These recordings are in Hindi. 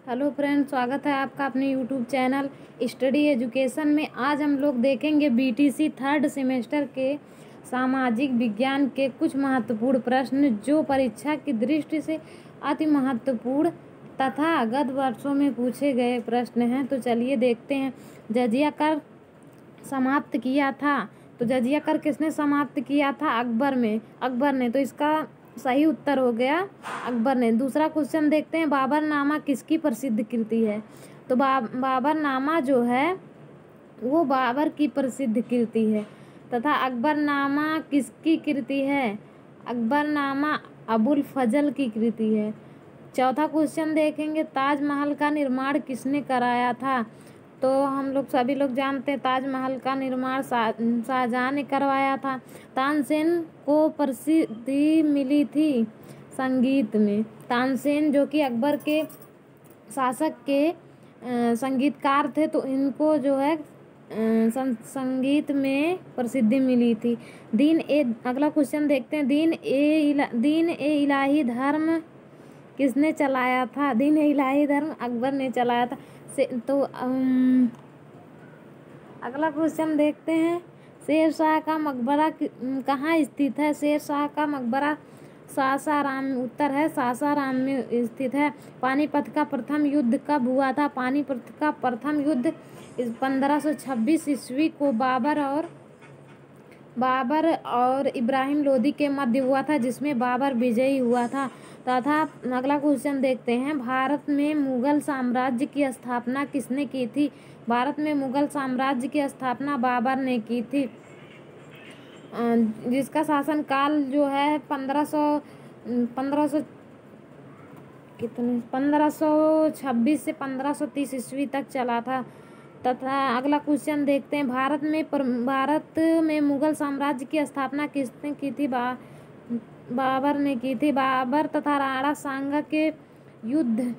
हेलो फ्रेंड्स, स्वागत है आपका अपने यूट्यूब चैनल स्टडी एजुकेशन में। आज हम लोग देखेंगे बीटीसी थर्ड सेमेस्टर के सामाजिक विज्ञान के कुछ महत्वपूर्ण प्रश्न जो परीक्षा की दृष्टि से अति महत्वपूर्ण तथा गत वर्षों में पूछे गए प्रश्न हैं। तो चलिए देखते हैं। जजिया कर समाप्त किया था, तो जजिया कर किसने समाप्त किया था? अकबर ने। तो इसका सही उत्तर हो गया अकबर ने। दूसरा क्वेश्चन देखते हैं, बाबरनामा किसकी प्रसिद्ध कृति है? तो बाबरनामा जो है वो बाबर की प्रसिद्ध कृति है। तथा अकबरनामा किसकी कृति है? अकबरनामा अबुल फजल की कृति है। चौथा क्वेश्चन देखेंगे, ताजमहल का निर्माण किसने कराया था? तो हम लोग सभी लोग जानते हैं ताजमहल का निर्माण शाहजहां ने करवाया था। तानसेन को प्रसिद्धि मिली थी संगीत में। तानसेन जो कि अकबर के शासक के संगीतकार थे, तो इनको जो है संगीत में प्रसिद्धि मिली थी। अगला क्वेश्चन देखते हैं, दीन ए इलाही धर्म किसने चलाया था? दीन ए इलाही धर्म अकबर ने चलाया था। अगला क्वेश्चन देखते हैं, शेर शाह का मकबरा कहाँ स्थित है? शेर शाह का मकबरा सासाराम में, उत्तर है सासाराम में स्थित है। पानीपत का प्रथम युद्ध कब हुआ था? पानीपत का प्रथम युद्ध 1526 ईस्वी को बाबर और इब्राहिम लोदी के मध्य हुआ था, जिसमें बाबर विजयी हुआ था। तथा अगला क्वेश्चन देखते हैं, भारत में मुगल साम्राज्य की स्थापना किसने की थी? भारत में मुगल साम्राज्य की स्थापना बाबर ने की थी, जिसका शासनकाल जो है 1526 से 1530 ईस्वी तक चला था। तथा अगला क्वेश्चन देखते हैं, भारत में मुगल साम्राज्य की स्थापना किसने की थी? बाबर ने की थी। बाबर तथा राणा सांगा के युद्ध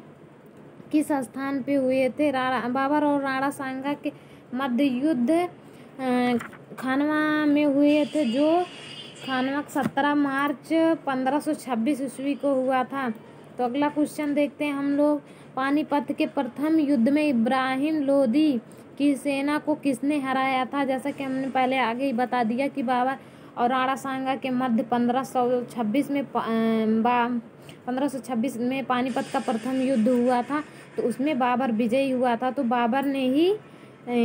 किस स्थान पे हुए थे? बाबर और राणा सांगा के मध्य युद्ध खानवा में हुए थे, जो खानवा 17 मार्च 1526 ईस्वी को हुआ था। तो अगला क्वेश्चन देखते हैं हम लोग, पानीपत के प्रथम युद्ध में इब्राहिम लोदी की सेना को किसने हराया था? जैसा कि हमने पहले आगे ही बता दिया कि बाबर और राणा सांगा के मध्य 1526 में पानीपत का प्रथम युद्ध हुआ था, तो उसमें बाबर विजयी हुआ था। तो बाबर ने ही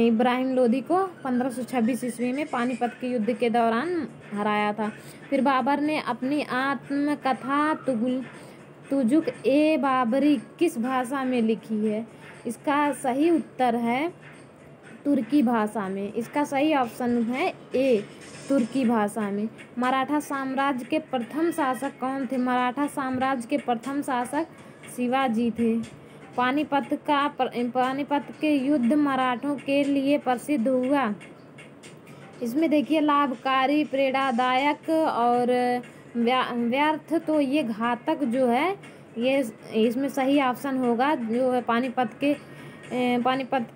इब्राहिम लोदी को 1526 ईस्वी में पानीपत के युद्ध के दौरान हराया था। फिर बाबर ने अपनी आत्मकथा तुजुक ए बाबरी किस भाषा में लिखी है? इसका सही उत्तर है तुर्की भाषा में। इसका सही ऑप्शन है ए, तुर्की भाषा में। मराठा साम्राज्य के प्रथम शासक कौन थे? मराठा साम्राज्य के प्रथम शासक शिवाजी थे। पानीपत के युद्ध मराठों के लिए प्रसिद्ध हुआ। इसमें देखिए लाभकारी, प्रेरणादायक और व्यर्थ, तो ये घातक जो है ये इसमें सही ऑप्शन होगा, जो है पानीपत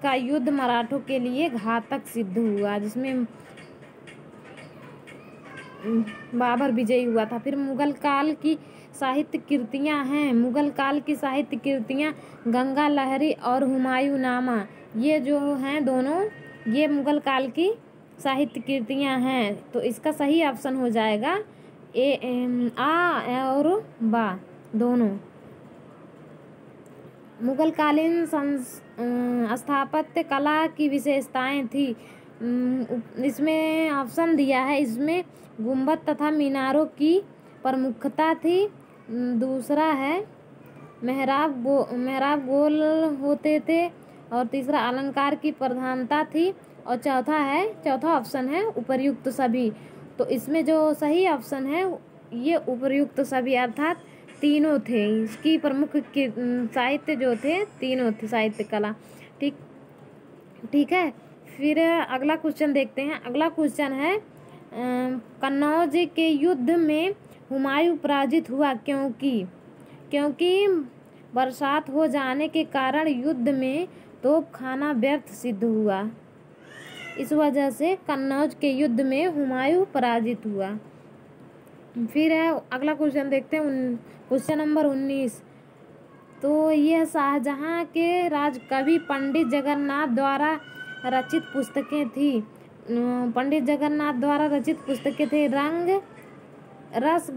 का युद्ध मराठों के लिए घातक सिद्ध हुआ, जिसमें बाबर विजयी हुआ था। फिर मुगल काल की साहित्य कृतियाँ हैं। मुगल काल की साहित्य कृतियाँ गंगा लहरी और हुमायूं नामा, ये जो हैं दोनों, ये मुगल काल की साहित्य कृतियाँ हैं। तो इसका सही ऑप्शन हो जाएगा आ और बा दोनों। मुगल कालीन स्थापत्य कला की विशेषताएं थी। इसमें ऑप्शन दिया है, इसमें गुंबद तथा मीनारों की प्रमुखता थी। दूसरा है मेहराब गोल होते थे, और तीसरा अलंकार की प्रधानता थी, और चौथा ऑप्शन है उपर्युक्त सभी। तो इसमें जो सही ऑप्शन है ये उपर्युक्त सभी, अर्थात तीनों थे। इसकी प्रमुख साहित्य जो थे तीनों थे, साहित्य कला। ठीक है। फिर अगला क्वेश्चन देखते हैं। अगला क्वेश्चन है, कन्नौज के युद्ध में हुमायूं पराजित हुआ क्योंकि बरसात हो जाने के कारण युद्ध में तोपखाना व्यर्थ सिद्ध हुआ। इस वजह से कन्नौज के युद्ध में हुमायूं पराजित हुआ। फिर है अगला क्वेश्चन देखते हैं, क्वेश्चन नंबर 19। तो यह शाहजहाँ के राजकवि पंडित जगन्नाथ द्वारा रचित पुस्तकें थी। पंडित जगन्नाथ द्वारा रचित पुस्तकें थे रस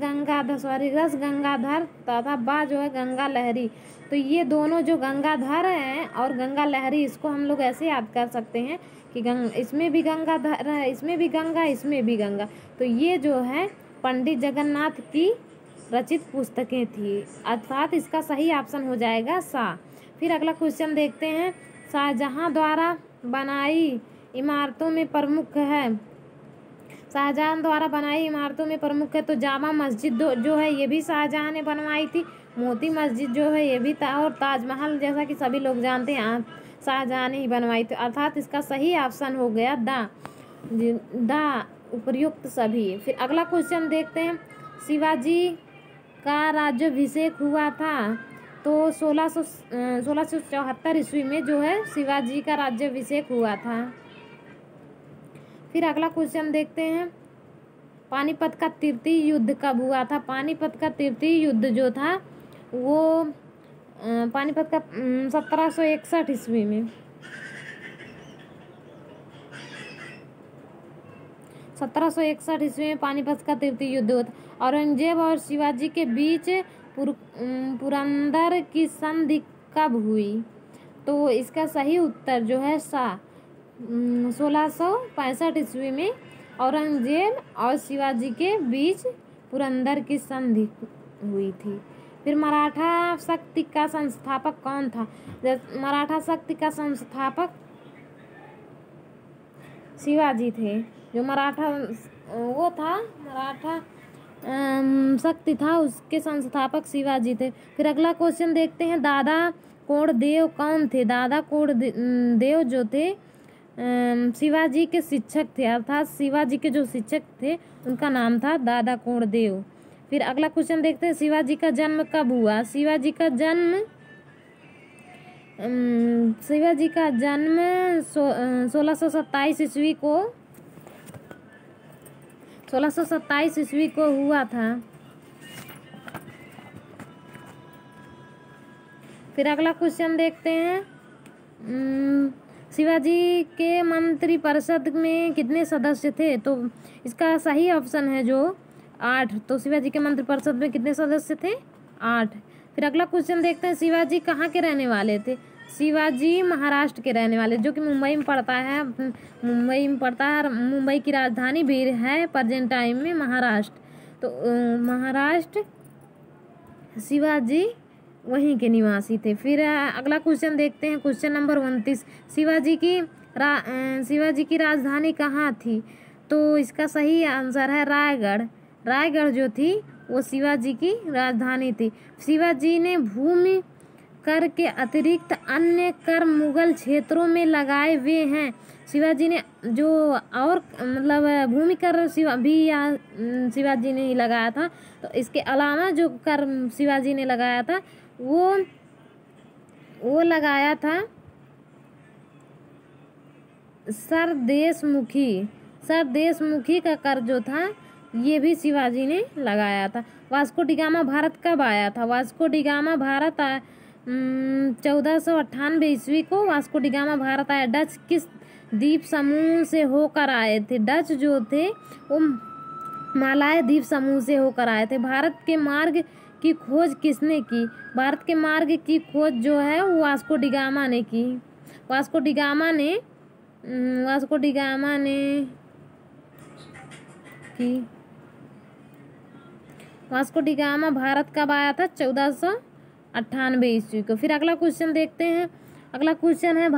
गंगाधर तथा बा जो है गंगा लहरी। तो ये दोनों जो गंगाधर हैं और गंगा लहरी, इसको हम लोग ऐसे याद कर सकते हैं कि इसमें भी गंगाधर है, इसमें भी गंगा, इसमें भी गंगा। तो ये जो है पंडित जगन्नाथ की रचित पुस्तकें थी, अर्थात इसका सही ऑप्शन हो जाएगा सा। फिर अगला क्वेश्चन देखते हैं। शाहजहाँ द्वारा बनाई इमारतों में प्रमुख है, शाहजहाँ द्वारा बनाई इमारतों में प्रमुख है तो जामा मस्जिद जो है ये भी शाहजहाँ ने बनवाई थी, मोती मस्जिद जो है ये भी था, और ताजमहल जैसा कि सभी लोग जानते हैं शाहजहाँ ने ही बनवाई थी, अर्थात इसका सही ऑप्शन हो गया दा उपयुक्त सभी। फिर अगला क्वेश्चन देखते हैं। शिवाजी का राज्याभिषेक हुआ था तो 1674 ईस्वी में जो है शिवाजी का राज्याभिषेक हुआ था। फिर अगला क्वेश्चन देखते हैं। पानीपत का तृतीय युद्ध कब हुआ था? पानीपत का तृतीय युद्ध जो था वो पानीपत का 1761 ईस्वी में 1761 ईस्वी में पानीपत का तृतीय युद्ध हुआ था। औरंगजेब और शिवाजी के बीच पुरंदर की संधि कब हुई? तो इसका सही उत्तर जो है 1665 ईस्वी में औरंगजेब और शिवाजी के बीच पुरंदर की संधि हुई थी। फिर मराठा शक्ति का संस्थापक कौन था? मराठा शक्ति का संस्थापक शिवाजी थे। जो मराठा वो था, मराठा शक्ति था, उसके संस्थापक शिवाजी थे। फिर अगला क्वेश्चन देखते हैं। दादा कोंडदेव कौन थे? दादा कोंडदेव जो थे शिवाजी के शिक्षक थे, अर्थात शिवाजी के जो शिक्षक थे उनका नाम था दादा कोंडदेव। फिर अगला क्वेश्चन देखते हैं। शिवाजी का जन्म कब हुआ? शिवाजी का जन्म 1627 ईस्वी को 1627 ईस्वी को हुआ था। फिर अगला क्वेश्चन देखते हैं। शिवाजी के मंत्रिपरिषद में कितने सदस्य थे? तो इसका सही ऑप्शन है जो 8। तो शिवाजी के मंत्रिपरिषद में कितने सदस्य थे? 8। फिर अगला क्वेश्चन देखते हैं। शिवाजी कहाँ के रहने वाले थे? शिवाजी महाराष्ट्र के रहने वाले, जो कि मुंबई में पड़ता है। मुंबई की राजधानी भी है प्रेजेंट टाइम में महाराष्ट्र। तो महाराष्ट्र शिवाजी वहीं के निवासी थे। फिर अगला क्वेश्चन देखते हैं। Question number 29। शिवाजी की राजधानी कहाँ थी? तो इसका सही आंसर है रायगढ़। रायगढ़ जो थी वो शिवाजी की राजधानी थी। शिवाजी ने भूमि कर के अतिरिक्त अन्य कर मुगल क्षेत्रों में लगाए हुए हैं। शिवाजी ने जो और मतलब भूमि कर शिवाजी ने ही लगाया था। तो इसके अलावा जो कर शिवाजी ने लगाया था वो लगाया था सरदेशमुखी का कर जो था ये भी शिवाजी ने लगाया था। वास्को डी गामा भारत कब आया था? वास्को डी गामा भारत 1498 ईस्वी को वास्को डी गामा भारत आया। डच किस द्वीप समूह से होकर आए थे? डच जो थे वो मालय द्वीप समूह से होकर आए थे। भारत के मार्ग की खोज किसने की? भारत के मार्ग की खोज जो है वो वास्को डी गामा ने की। वास्को डी गामा भारत कब आया था? 1498 ईस्वी को। फिर अगला क्वेश्चन देखते हैं। अगला क्वेश्चन है।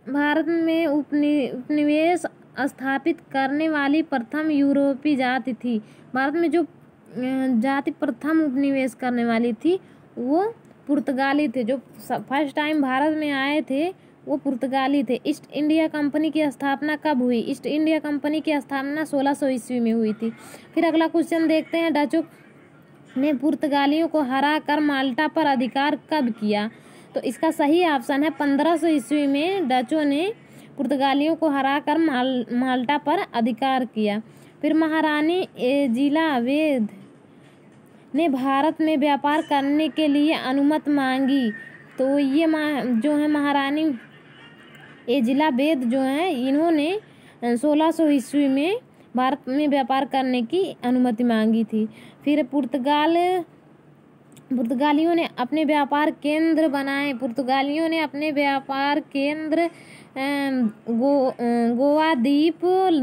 भारत में उपनिवेश स्थापित करने वाली प्रथम यूरोपीय जाति थी। भारत में जो जाति प्रथम उपनिवेश करने वाली थी वो पुर्तगाली थे। जो फर्स्ट टाइम भारत में आए थे वो पुर्तगाली थे। ईस्ट इंडिया कंपनी की स्थापना कब हुई? ईस्ट इंडिया कंपनी की स्थापना 1600 ईस्वी में हुई थी। फिर अगला क्वेश्चन देखते हैं। डचों ने पुर्तगालियों को हरा कर माल्टा पर अधिकार कब किया? तो इसका सही ऑप्शन है 1500 ईस्वी में डचों ने पुर्तगालियों को हरा कर माल्टा पर अधिकार किया। फिर महारानी ने भारत में व्यापार करने के लिए अनुमति मांगी। तो ये जो है महारानी एलिजाबेथ जो है, इन्होंने 1600 ईस्वी में भारत में व्यापार करने की अनुमति मांगी थी। फिर पुर्तगालियों ने अपने व्यापार केंद्र बनाए। पुर्तगालियों ने अपने व्यापार केंद्र गोवा द्वीप,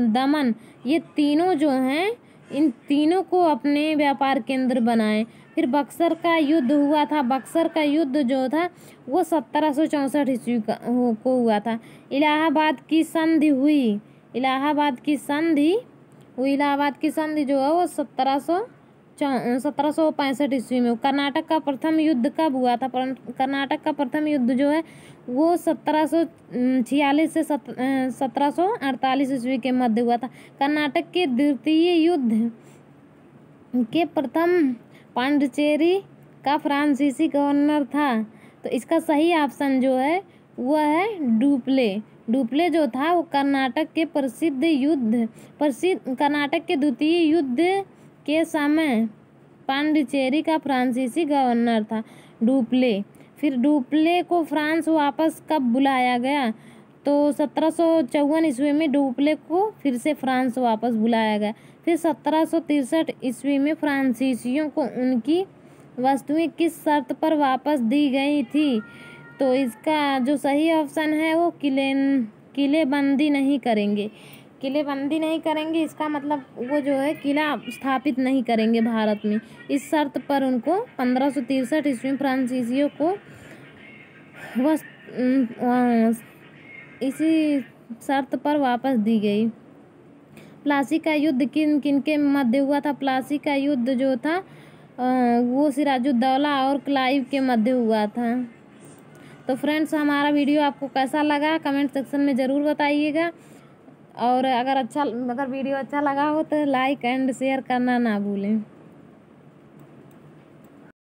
दमन, ये तीनों जो हैं, इन तीनों को अपने व्यापार केंद्र बनाए। फिर बक्सर का युद्ध हुआ था। बक्सर का युद्ध जो था वो 1764 ईस्वी को हुआ था। इलाहाबाद की संधि हुई। इलाहाबाद की संधि जो है वो 1765 ईस्वी में। कर्नाटक का प्रथम युद्ध कब हुआ था? कर्नाटक का प्रथम युद्ध जो है वो 1746 से 1748 ईस्वी के मध्य हुआ था। कर्नाटक के द्वितीय युद्ध के प्रथम पांडिचेरी का फ्रांसीसी गवर्नर था। तो इसका सही ऑप्शन जो है वह है डुप्ले। डुप्ले जो था वो कर्नाटक के कर्नाटक के द्वितीय युद्ध के समय पांडिचेरी का फ्रांसीसी गवर्नर था डुप्ले। फिर डुप्ले को फ्रांस वापस कब बुलाया गया? तो 1754 ईस्वी में डुप्ले को फिर से फ्रांस वापस बुलाया गया। फिर 1763 ईस्वी में फ्रांसीसियों को उनकी वस्तुएं किस शर्त पर वापस दी गई थी? तो इसका जो सही ऑप्शन है वो किलेबंदी नहीं करेंगे। किलेबंदी नहीं करेंगे, इसका मतलब वो जो है किला स्थापित नहीं करेंगे भारत में। इस शर्त पर उनको 1563 ईस्वी में फ्रांसीसियों को इसी शर्त पर वापस दी गई। प्लासी का युद्ध किन किन के मध्य हुआ था? प्लासी का युद्ध जो था वो सिराजुद्दौला और क्लाइव के मध्य हुआ था। तो फ्रेंड्स, हमारा वीडियो आपको कैसा लगा कमेंट सेक्शन में ज़रूर बताइएगा। और अगर वीडियो अच्छा लगा हो तो लाइक एंड शेयर करना ना भूलें।